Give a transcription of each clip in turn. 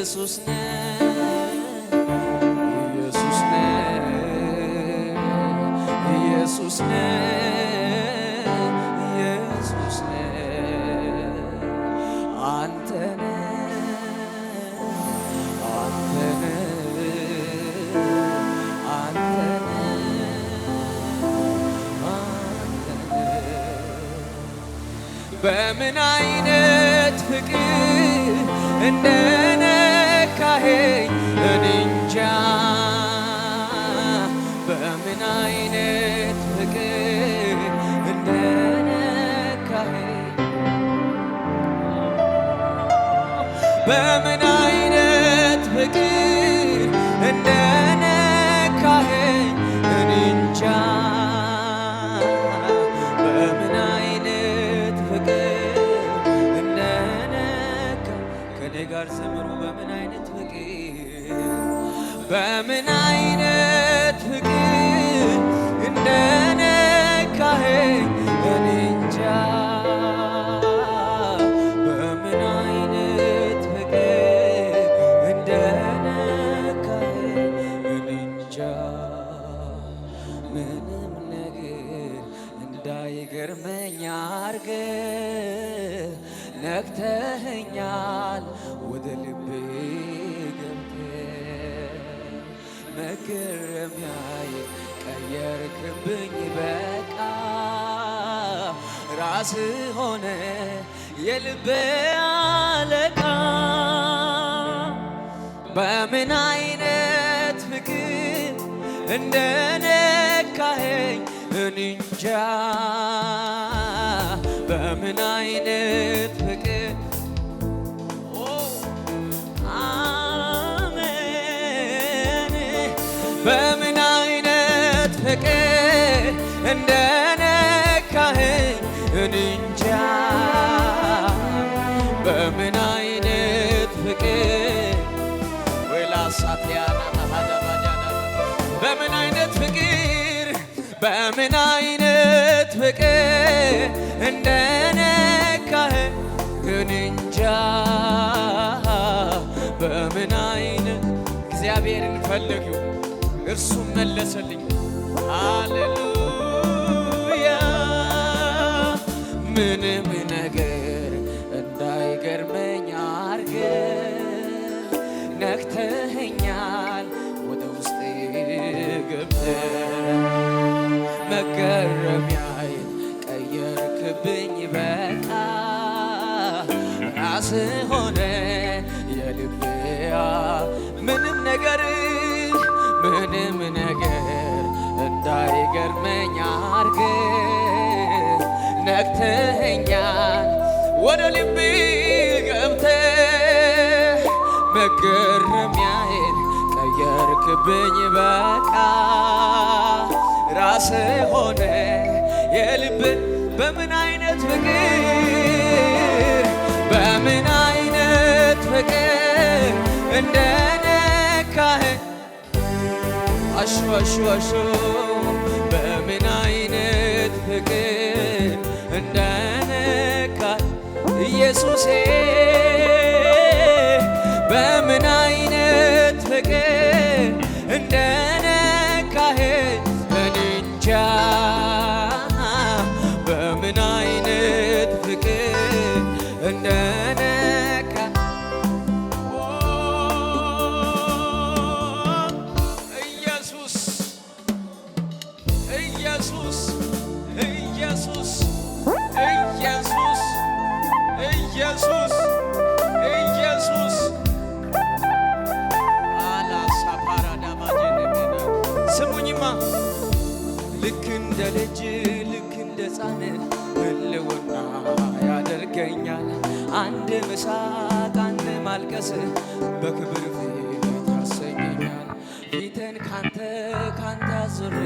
ኢየሱስ ኢየሱስ ኢየሱስ ኢየሱስ አንተነ በምን አይነት ፍቅር እንደነካኸኝ እኔ እንጃ በምን አይነት ፍቅር እንደነካኸኝ በምን አይነት ፍቅር እንደነካኸኝ እኔ እንጃ ጋር ዘምሩ በምን አይነት ፍቅር እንደነካኸኝ እኔ እንጃ በምን አይነት ፍቅር እንደነካኸኝ እኔ እንጃ ምንም ነገር እንዳይገርመኝ አድርገህ ነክተኸኛል ወደ ልቤ ገብተህ መገረሚያዬ ቀየርክብኝ በቃ ራስህ ሆነ የልቤ አለቃ በምን አይነት ፍቅር እንደነካኸኝ እኔ እንጃ በምን አይነት ፍቅር አሜን በምን አይነት ፍቅር እንደነካኸኝ እኔ እንጃ በምን አይነት ፍቅር ወላሳቲያና ታዳባጃና በምን አይነት ፍቅር በምን አይነት ፍቅር እንደነካኸኝ እኔ እንጃ በምን አይነት እግዚአብሔርን ፈለግሁ እርሱም መለሰልኝ ሃሌሉያ ምንም ነገር እንዳይገርመኝ አድርገህ ነክተኸኛል ወደ ውስጤ ገብተህ መገረሚያዬን ቀየርክብኝ በቃ ራስህ ሆነ የልቤ ምንም ነገር እንዳይገርመኝ አድርገህ ነክተኸኛል ወደ ልቤ ገብተህ መገረሚያዬን ቀየርክብኝ በቃ ራስህ ሆነ የልብ በምን አይነት ፍቅር በምን አይነት ፍቅር እንደነካኸኝ አሹ አሹ አሹ በምን አይነት ፍቅር እንደነካኸኝ ኢየሱሴ በምን አይነት ፍቅር እንደነካኸኝ እኔ እንጃ በምን አይነት ፍቅር እንደነካ ኢየሱስ ኢየሱስ ኢየሱስ ኢየሱስ ኢየሱስ ኢየሱስ ስሙኝማ ልክ እንደ ልጅ ልክ እንደ ሕፃን ህልውና ያደርገኛል አንድ መሳቅ አንድ ማልቀስ በክብር ፊት ያሰኘኛል ፊትን ካንተ አዙሬ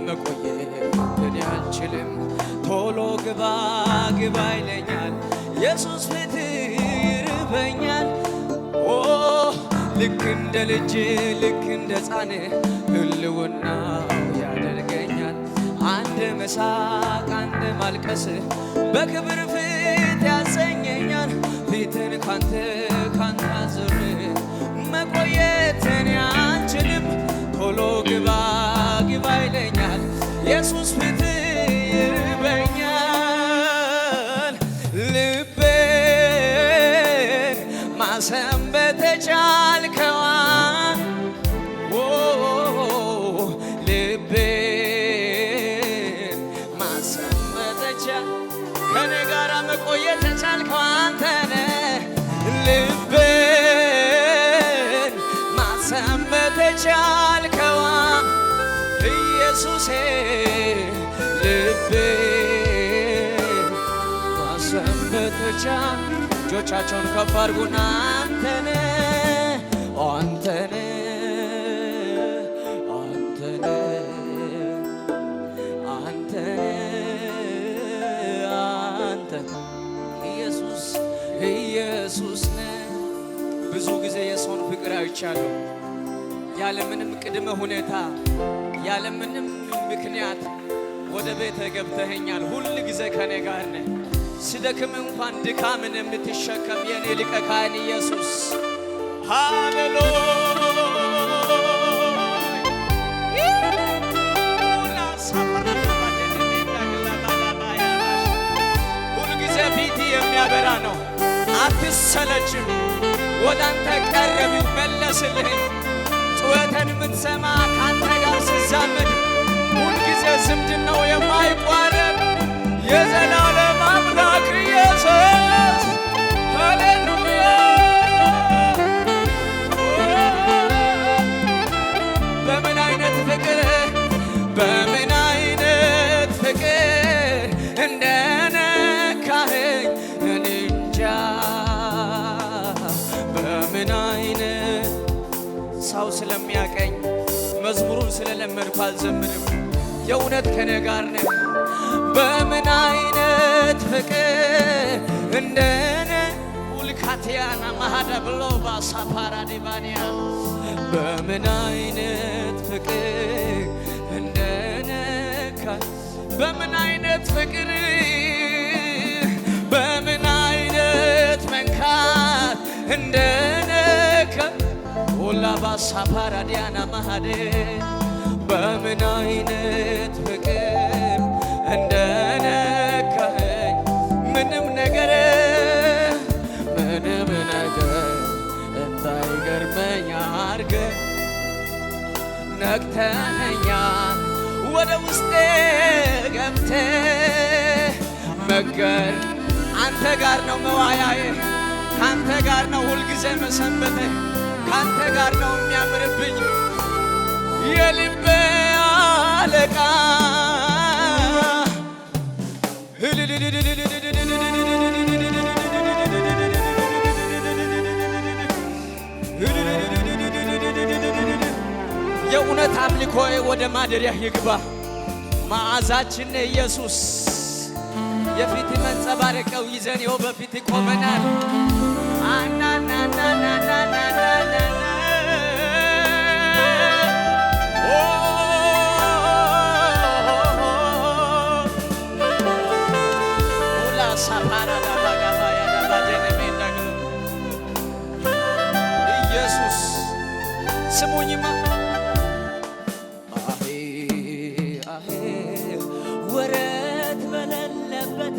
መቆየት እኔ አልችልም ቶሎ ግባ ግባ ይለኛል ኢየሱስ ፊት ይርበኛል ልክ እንደ ልጅ ልክ እንደ ሕፃን ህልውና ያደርገኛል አንድ መሳቅ አንድ ማልቀስ በክብር ፊት ያሰኘኛል ፊትን ካንተ አዙሬ ኢየሱስ ፊት ይርበኛል ልቤን ማሰንበት የቻልከው ልቤን ማሰንበት ከኔ ጋር መቆየት የቻልከው አንተ ነህ ልቤን ማሰንበት የቻልከው ኢየሱሴ ልቤን ማሰንበት የቻልከው እጆቻቸውን ከፍ አድርጉና አንተ ነህ አንተ ነህ አንተ ነህ አንተ ነህ አንተ ኢየሱስ ኢየሱስ ነህ። ብዙ ጊዜ የሰውን ፍቅር አይቻለሁ ያለምንም ቅድመ ሁኔታ ያለምንም ምክንያት ወደ ቤተ ገብተኸኛል። ሁል ጊዜ ከኔ ጋር ነህ። ስደክም እንኳን ድካምን የምትሸከም የኔ ሊቀ ካህን ኢየሱስ ሃሌሉያ። ሁል ጊዜ ፊት የሚያበራ ነው። አትሰለችም። ወደ አንተ ቀረብ መለስልህ። ጩኸትን የምትሰማ ካንተ ጋር ስዛመድ ሁልጊዜ ዝምድናው የማይቋረጥ የዘላለም አምላክ ኢየሱስ ሃሌሉያ። በምን አይነት ፍቅር በምን አይነት ፍቅር እንደነካኸኝ እኔ እንጃ። በምን አይነት ሰው ስለሚያቀኝ መዝሙሩን ስለለመድኩ አልዘምርም። የእውነት ከኔ ጋር ነህ። በምን አይነት ፍቅር እንደነ ውልካቲያና ማሃዳ ብሎ ባሳፓራ ዲባንያ በምን አይነት ፍቅር እንደነካ በምን አይነት ፍቅር በምን አይነት መንካት እንደነካ ሁላ ባሳፓራ ዲያና ማሃዴ በምን አይነት ፍቅር እንደነካኸኝ ምንም ነገር እንዳይገርመኝ አድርገህ ነክተኸኛል። ወደ ውስጤ ገብተህ መገር አንተ ጋር ነው መዋያዬ ካንተ ጋር ነው ሁልጊዜ መሰንበቴ ካንተ ጋር ነው የሚያምርብኝ የልቤ አለቃ የእውነት አምልኮዬ ወደ ማደሪያህ ይግባ። መዓዛችን ኢየሱስ የፊት መንጸባረቂያው ይዘን ይኸው በፊት ቆመናል። ኢየሱስ ስሙኝማ ወረት በሌለበት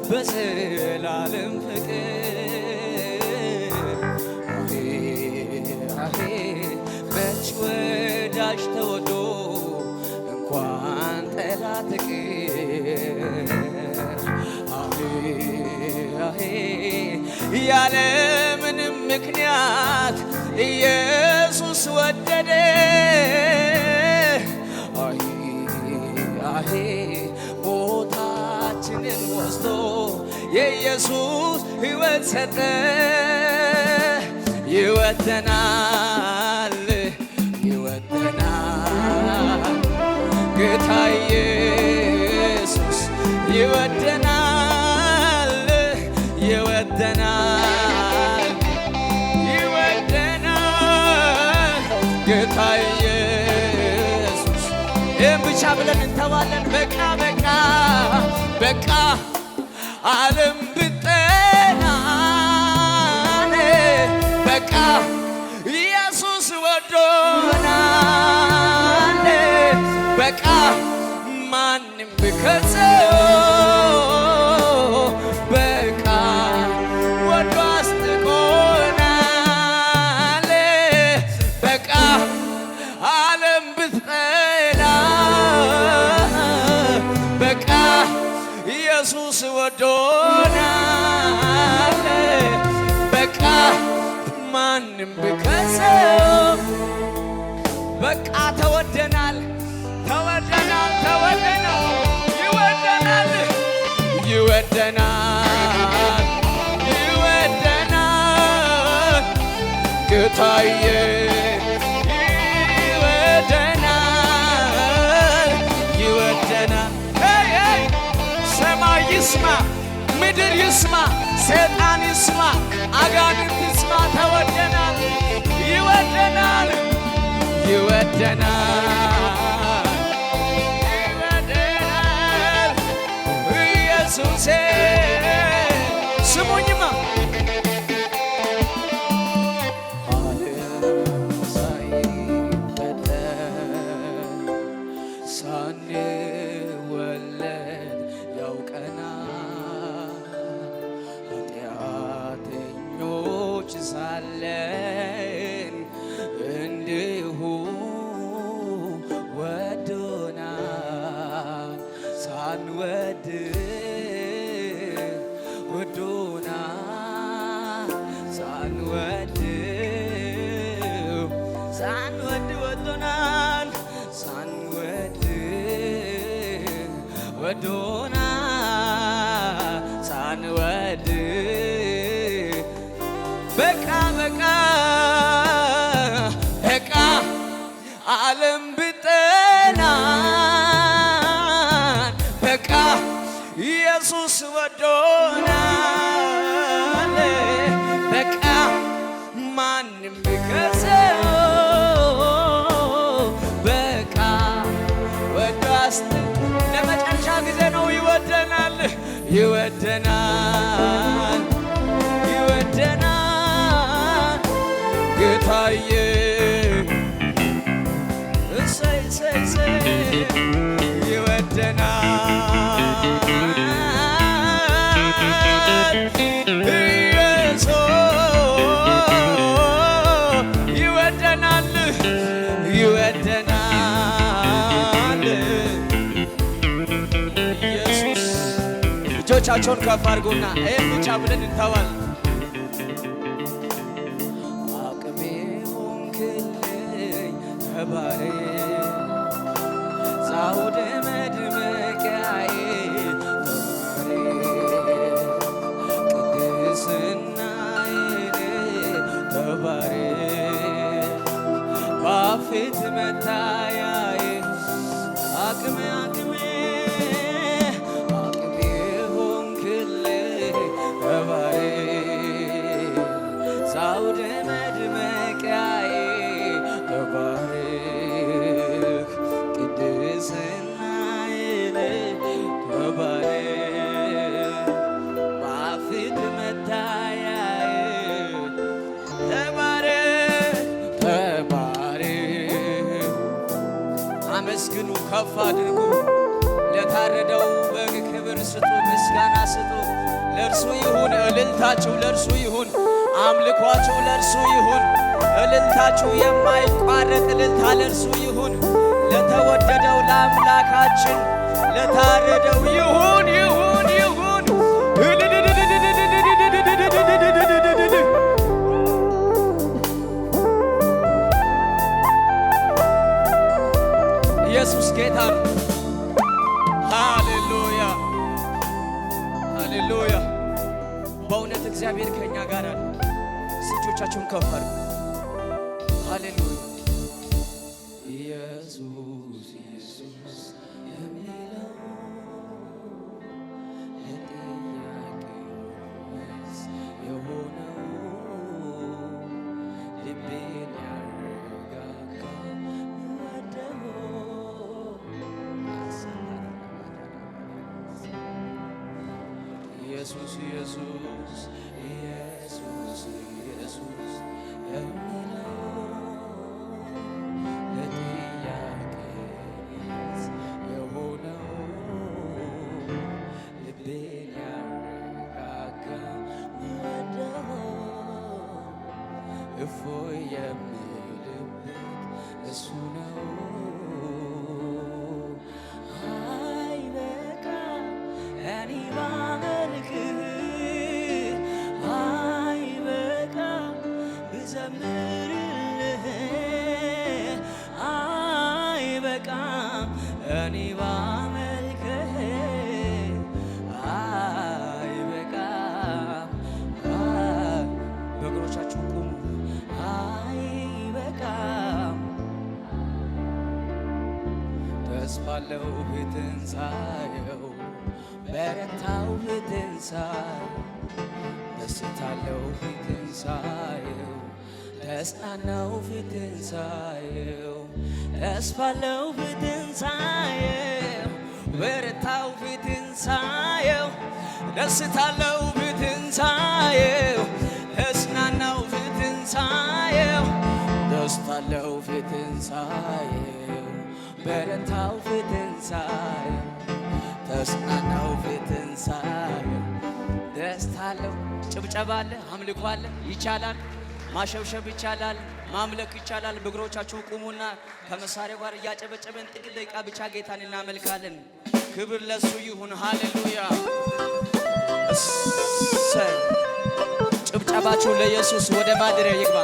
በዘላለም ፍቅር መች ወዳጅ ተወዶ እንኳን ጠላት ያለ ምንም ምክንያት ኢየሱስ ወደደ። ቦታችንን ወስዶ የኢየሱስ ሕይወት ሰጠ። ይወደናል ይወደናል ጌታ ኢየሱስ ይወደናል ይወደናል ይወደናል ጌታ ኢየሱስ። ይህም ብቻ ብለን እንተዋለን። በቃ በቃ በቃ ዓለም ብጠላን በቃ ኢየሱስ ወዶናል። በቃ ብከሰው በቃ ወዶ አስጥቆናል። በቃ ዓለም ብትጠላ በቃ ኢየሱስ ወዶናል። በቃ ማንም ብከሰው በቃ ተወደናል፣ ተወደናል፣ ተወደናል፣ ይወደናል፣ ይወደናል፣ ይወደናል ጌታዬ ይወደናል፣ ይወደናል። ሰማይ ይስማ፣ ምድር ይስማ፣ ሰይጣን ይስማ፣ አጋንንት ይስማ፣ ተወደናል፣ ይወደናል፣ ይወደናል፣ ይወደናል ኢየሱሴ። ስሙኝማ ዓለም ሳይፈጠር ሳንወለድ ያውቀናል። ኃጢአተኞች ሳለን እንዲሁ ወዶናል። ሳንወድ ወዶናል። ሳንወድ ወዶናል። ሳንወድ ወዶናል። ሳንወድ በቃ በቃ በቃ ዓለም ብጠላን በቃ ኢየሱስ ወዶናል። በቃ ማንም ቢከሰው በቃ ወዶ ለመጨረሻ ጊዜ ነው። ይወደናል፣ ይወደናል፣ ይወደናል ጌታዬ እሰይ እሰይ እሰይ ይወደናል ኢየሱስ ይወደናል፣ ይወደናል ኢየሱስ። እጆቻቸውን ከፍ አድርጉና ይህን ብቻ ብለን እንተዋለን። አቅሜ ሆንክልኝ ተባሬ ዛውደ መድመቂያዬ ቅድስናዬ ተባሬ ባፌት መታያዬ አቅሜ አቅሜ አቅሜ ሆንክልኝ ተባሬ ዛውደ መድመቂያዬ ተባረክ ቅድስናዬ ተባረክ በፊት መታያዬ ተባረክ ተባረክ። አመስግኑ፣ ከፍ አድርጉ፣ ለታረደው በግ ክብር ስጡ፣ ምስጋና ስጡ። ለእርሱ ይሁን እልልታችሁ፣ ለእርሱ ይሁን አምልኳችሁ፣ ለእርሱ ይሁን እልልታችሁ። የማይቋረጥ እልልታ ለእርሱ ይሁን። ለተወደደው ለአምላካችን ለታረደው ይሁን ይሁን ይሁን። ኢየሱስ ጌታ ነው። ሃሌሉያ ሃሌሉያ። በእውነት እግዚአብሔር ከእኛ ጋር አለ። እጆቻችሁን ከፍ አድርጉ። ሃሌሉያ ኢየሱስ ኢየሱስ የሚለው ለጥያቄ መልስ የሆነው ልቤን ያረጋጋ የሚወደው ኢየሱስ ኢየሱስ ኢየሱስ ኢየሱስ የሚለው ለጥያቄ የሆነው እፎይ የምልበት እሱ ነው። አይበቃም እኔ ባመልክህ፣ አይበቃም ብዘምርልህ፣ አይበቃም እኔ ባመልክህ፣ አይበቃም። በእግሮቻችሁ ቁሙ። አይበቃም ተስፋለው ፊትን ሳየው፣ በረታው ፊትን ሳየው፣ ደስታለው ፊትን ሳየው፣ ተጽናናው ፊትን ሳየው፣ ተስፋለው ፊትን ሳየው፣ በረታው ፊትን ሳየው፣ ደስታለው ፊትን ሳየው፣ ተጽናናው ፊትን ሳየው፣ ደስታለው ፊትን ሳየው፣ በረታው ፊትን ሳየው፣ ተጽናናው ፊትን ሳየው፣ ደስታለው። ጭብጨባ አለ፣ አምልኮ አለ። ይቻላል፣ ማሸብሸብ ይቻላል፣ ማምለክ ይቻላል። በእግሮቻችሁ ቁሙና ከመሳሪያው ጋር እያጨበጨበን ጥቂት ደቂቃ ብቻ ጌታን እናመልካለን። ክብር ለሱ ይሁን። ሃሌሉያ። እሰይ! ጭብጨባችሁ ለኢየሱስ ወደ ማደሪያ ይግባ።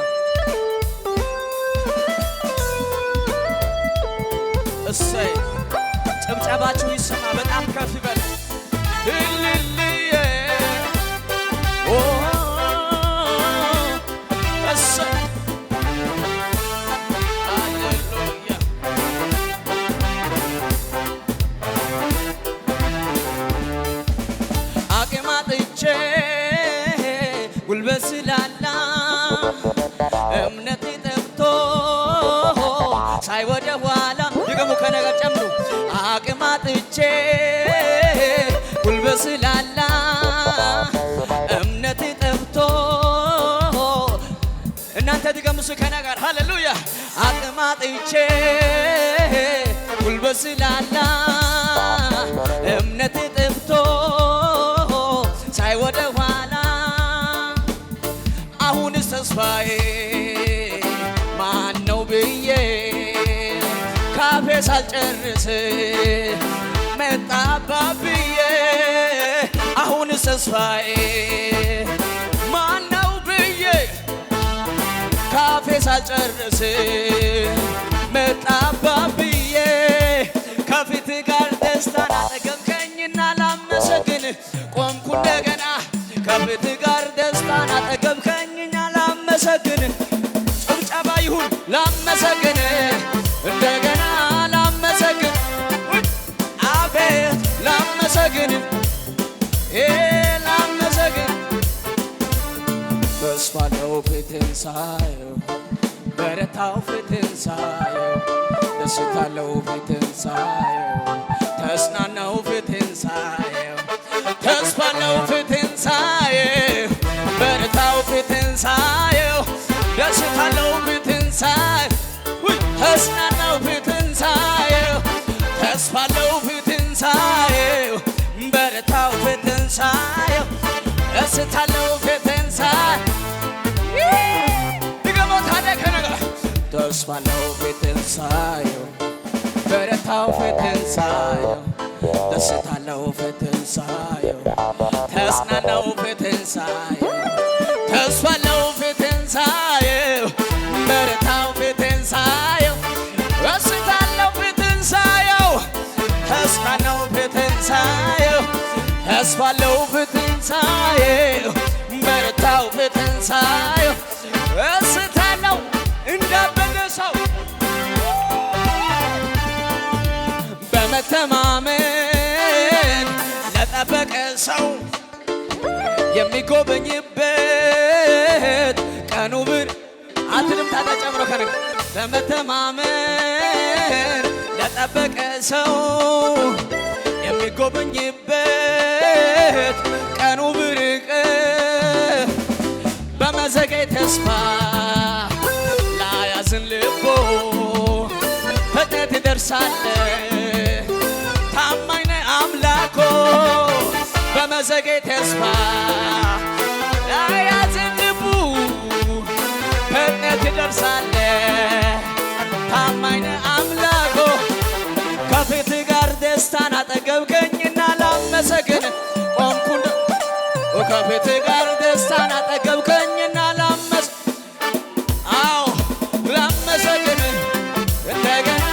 እሰይ! ጭብጨባችሁ ይሰማ፣ በጣም ከፍ ይበል። እልልዬ ኦ እሰይ! ሃሌሉያ። አቅም አጥቼ ጉልበት ስላላ እምነቴ ጠፍቶ ሳይ ወደ ኋላ ድገሙ ከነገር ጨምሩ። አቅም አጥቼ ጉልበት ስላላ እምነቴ ጠፍቶ እናንተ ድገሙ ከነገር ሃሌሉያ። አቅም አጥቼ ጉልበት ስላላ እምነቴ ጠፍቶ ሳይ ወደ ኋላ አሁንስ ተስፋዬ ማን ነው ብዬ ካፌ ሳልጨርስ መጣባ ብዬ አሁንስ ተስፋዬ ማን ነው ብዬ ካፌ ሳልጨርስ መጣባ ብዬ ከፊት ጋር ደስታን አጠገብከኝና ላመሰግን ቆምኩ እንደገና ከፊት ጋር ደስታን አጠገብከኝና ላመሰግን ጭብጨባ ይሁን ላመሰግን እንደገና ላመሰግን አቤት ላመሰግን ላመሰግን ተስፋለው ፊትን ሳየው በረታው ፊትን ሳየው ደስታለው ፊትን ሳየው ተጽናናው ፊትን ሳየው ተስፋለው ፊትን ሳየው በረታው ፊትን ሳየው ደስታለው ፊትን ሳየው ተጽናናው ፊትን ሳየው ተስፋለው ፊትን ሳየው በረታው ፊትን ሳየው ደስታለው ፊትን ሳየው ድገሞ ታዲያ ከነገር ተስፋለው ፊትን ሳየው በረታው ፊትን ሳየው ደስታለው ፊትን ሳየው ተጽናናው ፊትን ሳየው ተስፋለው ፊትን ሳየው በረታው ፊትን ሳየው ደስታለው ፊትን ሳየው ተጽናናው ፊትን ሳየው ተስፋለው ፊትን ሳየው በረታው ፊትን ሳየው ደስታለው እንዳበደ ሰው በመተማመን ለጠበቀ ሰው የሚጎበኝበት ቀኑ ብር አትልም ታዲያ ጨምሮ ከነገ በመተማመን ለጠበቀ ሰው የሚጎበኝበት ቀኑ ብርቅ በመዘገይ ተስፋ ላያዝን ልቦ ፍጥነት ይደርሳል ታማኝ ነህ አምላኮ በመዘገይ ተስፋ ላያዝን ልቡ ከቤት ጋር ደስታን አጠገብከኝና አዎ ላመሰግን እንደገና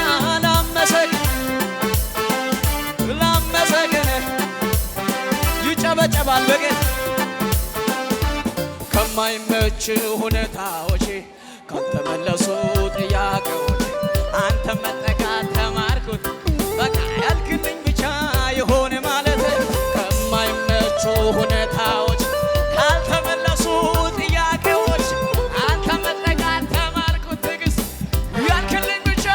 ላመሰግን ይጨበጨባል በጌታ ከማይመች ሁኔታዎች ካልተመለሱ ጥያቄዎች አንተ መጠጋት ተማርኩት በቃ ያልክልኝ ብቻ ይሆን ማለት ከማይመቹ ሁኔታዎች ካልተመለሱ ጥያቄዎች አንተ መጠጋት ተማርኩት ትዕግስት ያልክልኝ ብቻ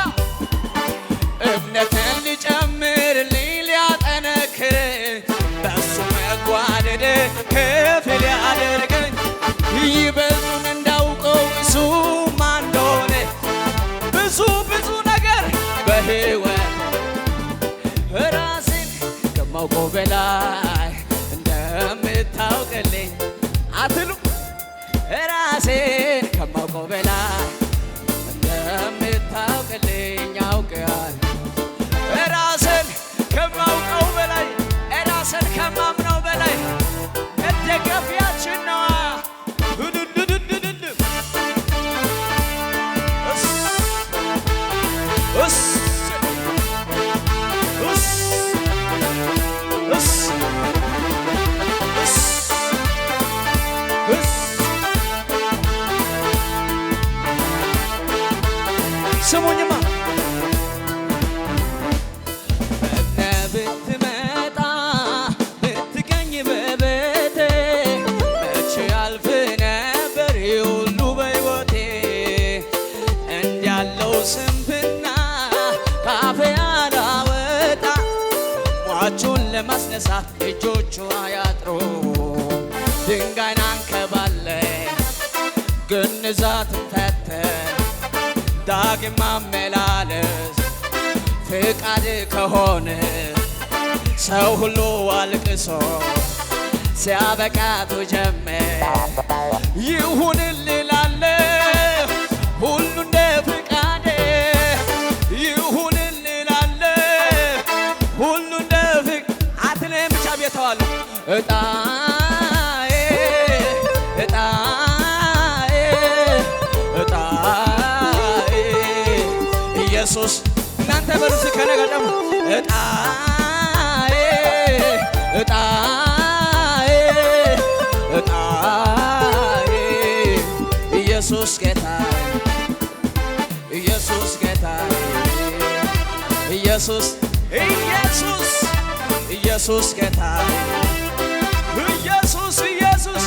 እምነትን ሊጨምርልኝ ሊያጠነክር በሱ መጓደድ ከፍ ሊያደርገኝ ይበልጡን እንዳውቀው እሱ ማን እንደሆነ ብዙ ነገር በሕይወት ራሴን ከማውቀው በላይ እንደምታውቅልኝ አትሉ ራሴን ከማውቀው በላይ እንደምታውቅልኝ ያውቃል ራሴን ከማውቀው በላይ ራሴን ከማምነው በላይ መደገፊያችን ነዋ ስሙኝማ ብትመጣ ብትገኝ በቤቴ መቼ ያልፍ ነበር ሁሉ በሕይወቴ እንዲያለው ስንፍና ካፌ አላወጣ ሟቹን ለማስነሳት እጆቹ አያጥሩ ድንጋይን አንከባለ ግንዛትን ፈተን ዳግም ማመላለስ ፍቃድ ከሆነ ሰው ሁሉ አልቅሶ ሲያበቃ ተጀመረ ይሁንልህ እላለሁ ሁሉ እንደ ፍቃድ ይሁንልህ እላለሁ ሁሉ እንደ ፍቃድ አትልም ብቻ ቤተዋለሁ እጣዬ ኢየሱስ እናንተ በሉት ከነገደሙ እጣዬ ኢየሱስ ጌታዬ ኢየሱስ ጌታዬ ኢየሱስ ጌታዬ ኢየሱስ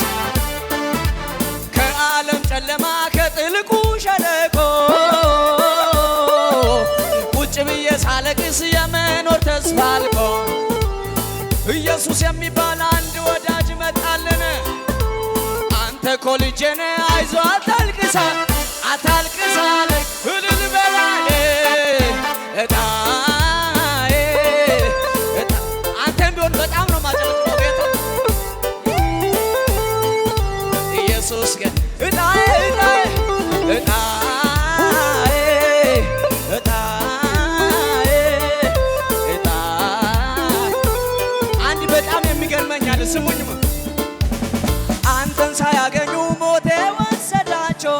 ከዓለም ጨለማ ከጥልቁ ሸለቆ ቁጭ ብዬ ሳለቅስ የመኖር ተስፋ አልቆ ኢየሱስ የሚባል አንድ ወዳጅ መጣልን አንተ እኮ ልጄ ነህ አይዞህ አታልቅስ አለኝ እልል በላለ እጣዬ አንተም ቢሆን በጣም ነው ማጨብጨበው ጌታ ኢየሱስ ግን እጣዬ ስሙኝማ አንተን ሳያገኙ ሞቴ ወሰዳቸው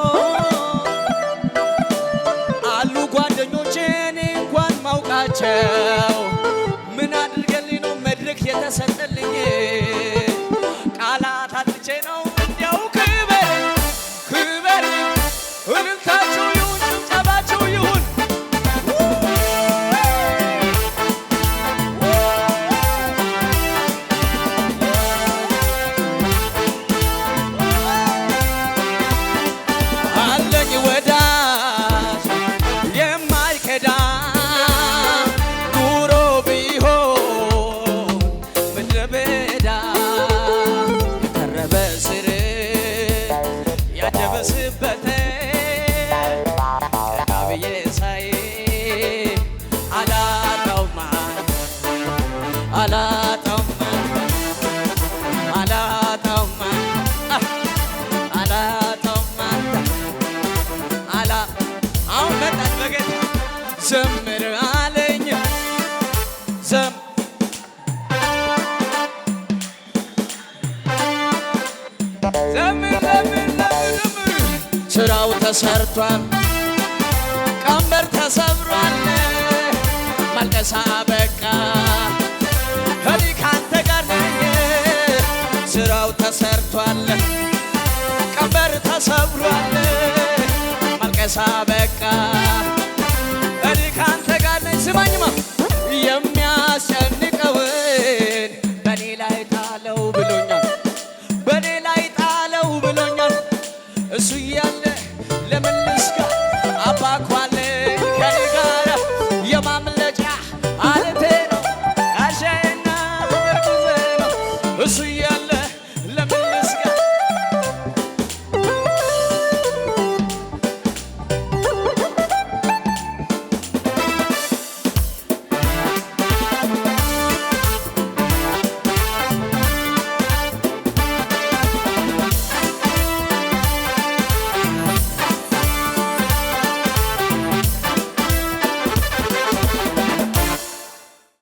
አሉ ጓደኞቼን እንኳን ማውቃቸው ምን አድርገልኝ ነው መድረክ የተሰጠልኝ ቃላት አጥቼ ነው እንዲያው ክበር እልልታችሁ ይሁን ጭብጨባችሁ ይሁን በዳ የቀረበ ስር ዘምር ዘምር ዘምር ስራው ተሰርቷል ቀንበር ተሰብሯል ማልቀስ አበቃ እኔ ካንተ ጋር ነኝ ስራው ተሰርቷል ቀንበር ተሰብሯል ማልቀስ አበቃ እኔ ካንተ ጋር ነኝ ስማኝማ የሚያስጨንቀውን በኔ ላይ ጣለው ብሎኛል በኔ ላይ ጣለው ብሎኛል እሱ